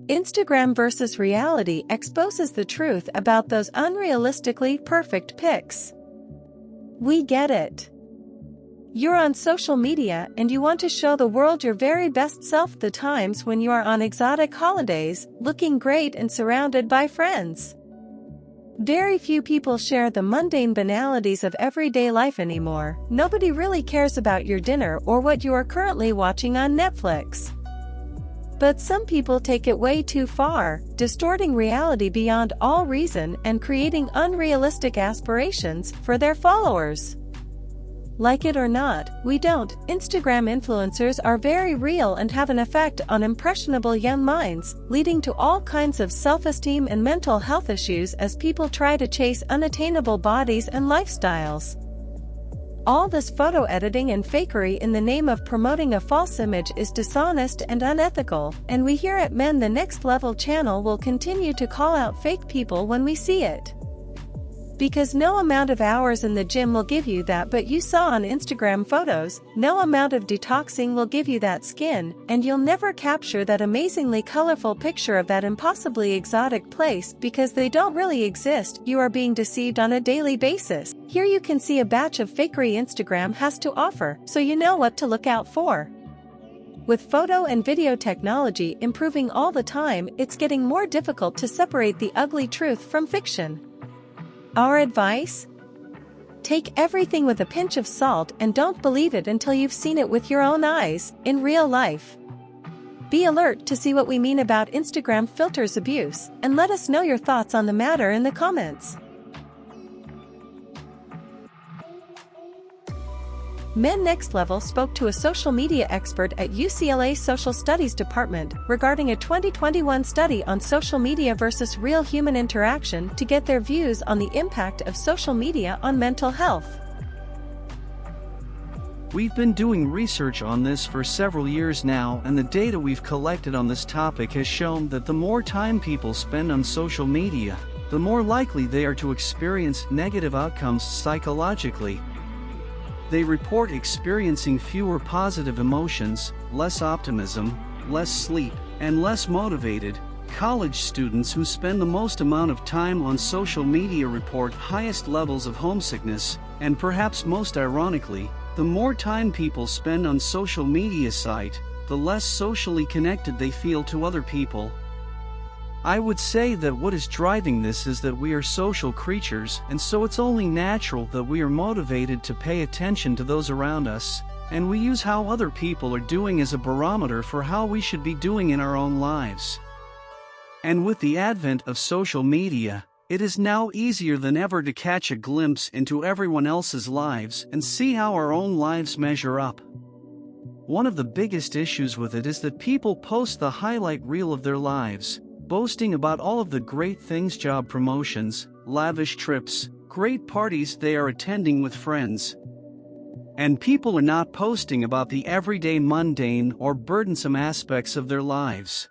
Instagram versus reality exposes the truth about those unrealistically perfect pics. We get it. You're on social media and you want to show the world your very best self, the times when you are on exotic holidays, looking great and surrounded by friends. Very few people share the mundane banalities of everyday life anymore. Nobody really cares about your dinner or what you are currently watching on Netflix. But some people take it way too far, distorting reality beyond all reason and creating unrealistic aspirations for their followers. Like it or not, we don't. Instagram influencers are very real and have an effect on impressionable young minds, leading to all kinds of self-esteem and mental health issues as people try to chase unattainable bodies and lifestyles. All this photo editing and fakery in the name of promoting a false image is dishonest and unethical, and we here at Men the Next Level channel will continue to call out fake people when we see it. Because no amount of hours in the gym will give you that but you saw on Instagram photos, no amount of detoxing will give you that skin, and you'll never capture that amazingly colorful picture of that impossibly exotic place because they don't really exist. You are being deceived on a daily basis. Here you can see a batch of fakery Instagram has to offer, so you know what to look out for. With photo and video technology improving all the time, it's getting more difficult to separate the ugly truth from fiction. Our advice? Take everything with a pinch of salt and don't believe it until you've seen it with your own eyes, in real life. Be alert to see what we mean about Instagram filters abuse, and let us know your thoughts on the matter in the comments. Men Next Level spoke to a social media expert at UCLA's Social Studies Department regarding a 2021 study on social media versus real human interaction to get their views on the impact of social media on mental health. We've been doing research on this for several years now, and the data we've collected on this topic has shown that the more time people spend on social media, the more likely they are to experience negative outcomes psychologically. They report experiencing fewer positive emotions, less optimism, less sleep, and less motivated. College students who spend the most amount of time on social media report highest levels of homesickness, and perhaps most ironically, the more time people spend on social media site, the less socially connected they feel to other people. I would say that what is driving this is that we are social creatures, and so it's only natural that we are motivated to pay attention to those around us, and we use how other people are doing as a barometer for how we should be doing in our own lives. And with the advent of social media, it is now easier than ever to catch a glimpse into everyone else's lives and see how our own lives measure up. One of the biggest issues with it is that people post the highlight reel of their lives, boasting about all of the great things, job promotions, lavish trips, great parties they are attending with friends. And people are not posting about the everyday mundane or burdensome aspects of their lives.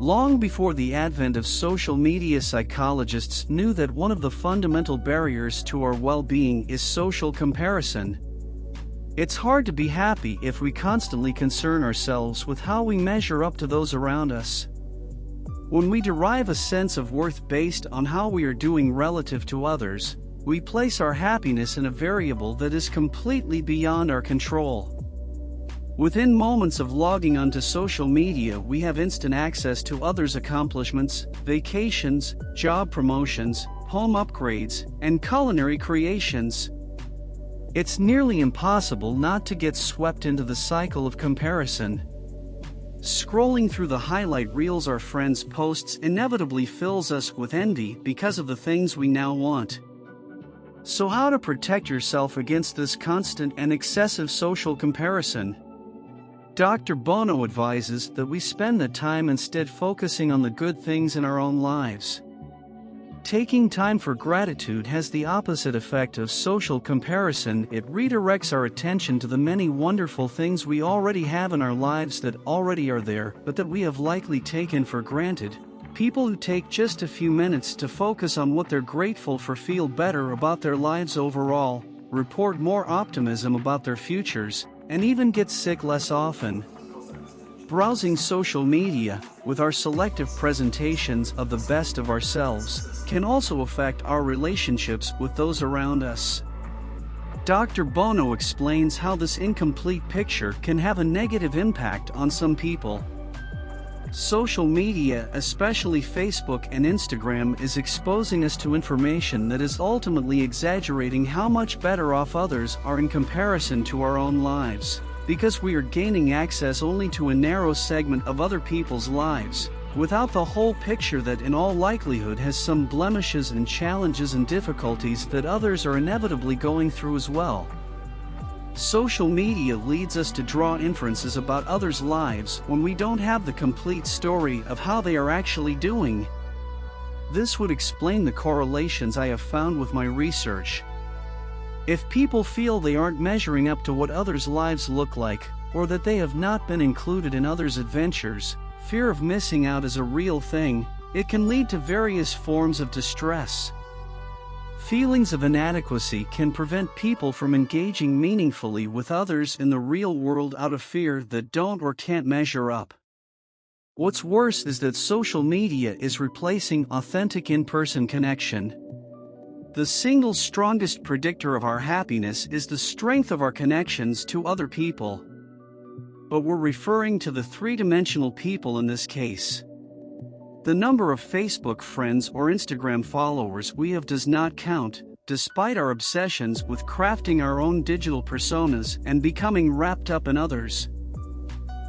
Long before the advent of social media, psychologists knew that one of the fundamental barriers to our well-being is social comparison. It's hard to be happy if we constantly concern ourselves with how we measure up to those around us. When we derive a sense of worth based on how we are doing relative to others, we place our happiness in a variable that is completely beyond our control. Within moments of logging onto social media, we have instant access to others' accomplishments, vacations, job promotions, home upgrades, and culinary creations. It's nearly impossible not to get swept into the cycle of comparison. Scrolling through the highlight reels our friends' posts inevitably fills us with envy because of the things we now want. So how to protect yourself against this constant and excessive social comparison? Dr. Bono advises that we spend the time instead focusing on the good things in our own lives. Taking time for gratitude has the opposite effect of social comparison. It redirects our attention to the many wonderful things we already have in our lives that already are there, but that we have likely taken for granted. People who take just a few minutes to focus on what they're grateful for feel better about their lives overall, report more optimism about their futures, and even get sick less often. Browsing social media, with our selective presentations of the best of ourselves, can also affect our relationships with those around us. Dr. Bono explains how this incomplete picture can have a negative impact on some people. Social media, especially Facebook and Instagram, is exposing us to information that is ultimately exaggerating how much better off others are in comparison to our own lives, because we are gaining access only to a narrow segment of other people's lives, without the whole picture that in all likelihood has some blemishes and challenges and difficulties that others are inevitably going through as well. Social media leads us to draw inferences about others' lives when we don't have the complete story of how they are actually doing. This would explain the correlations I have found with my research. If people feel they aren't measuring up to what others' lives look like, or that they have not been included in others' adventures, fear of missing out is a real thing. It can lead to various forms of distress. Feelings of inadequacy can prevent people from engaging meaningfully with others in the real world out of fear that don't or can't measure up. What's worse is that social media is replacing authentic in-person connection. The single strongest predictor of our happiness is the strength of our connections to other people. But we're referring to the three-dimensional people in this case. The number of Facebook friends or Instagram followers we have does not count, despite our obsessions with crafting our own digital personas and becoming wrapped up in others.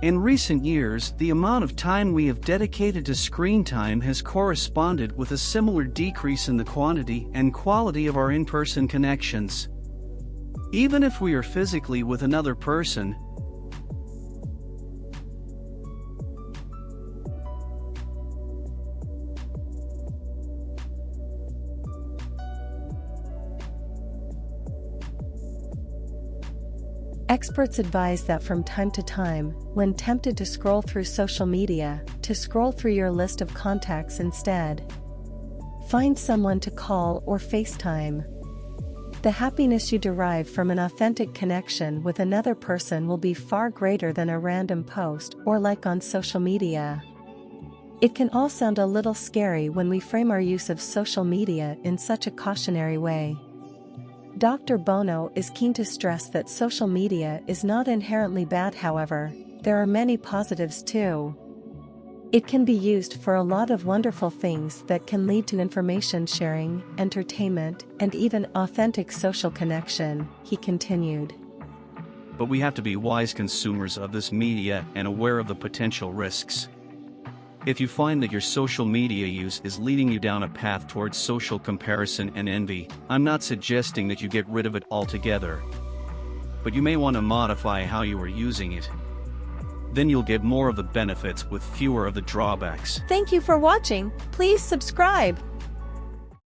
In recent years, the amount of time we have dedicated to screen time has corresponded with a similar decrease in the quantity and quality of our in-person connections. Even if we are physically with another person, experts advise that from time to time, when tempted to scroll through social media, to scroll through your list of contacts instead. Find someone to call or FaceTime. The happiness you derive from an authentic connection with another person will be far greater than a random post or like on social media. It can all sound a little scary when we frame our use of social media in such a cautionary way. Dr. Bono is keen to stress that social media is not inherently bad. However, there are many positives too. It can be used for a lot of wonderful things that can lead to information sharing, entertainment, and even authentic social connection, he continued. But we have to be wise consumers of this media and aware of the potential risks. If you find that your social media use is leading you down a path towards social comparison and envy, I'm not suggesting that you get rid of it altogether. But you may want to modify how you are using it. Then you'll get more of the benefits with fewer of the drawbacks. Thank you for watching. Please subscribe.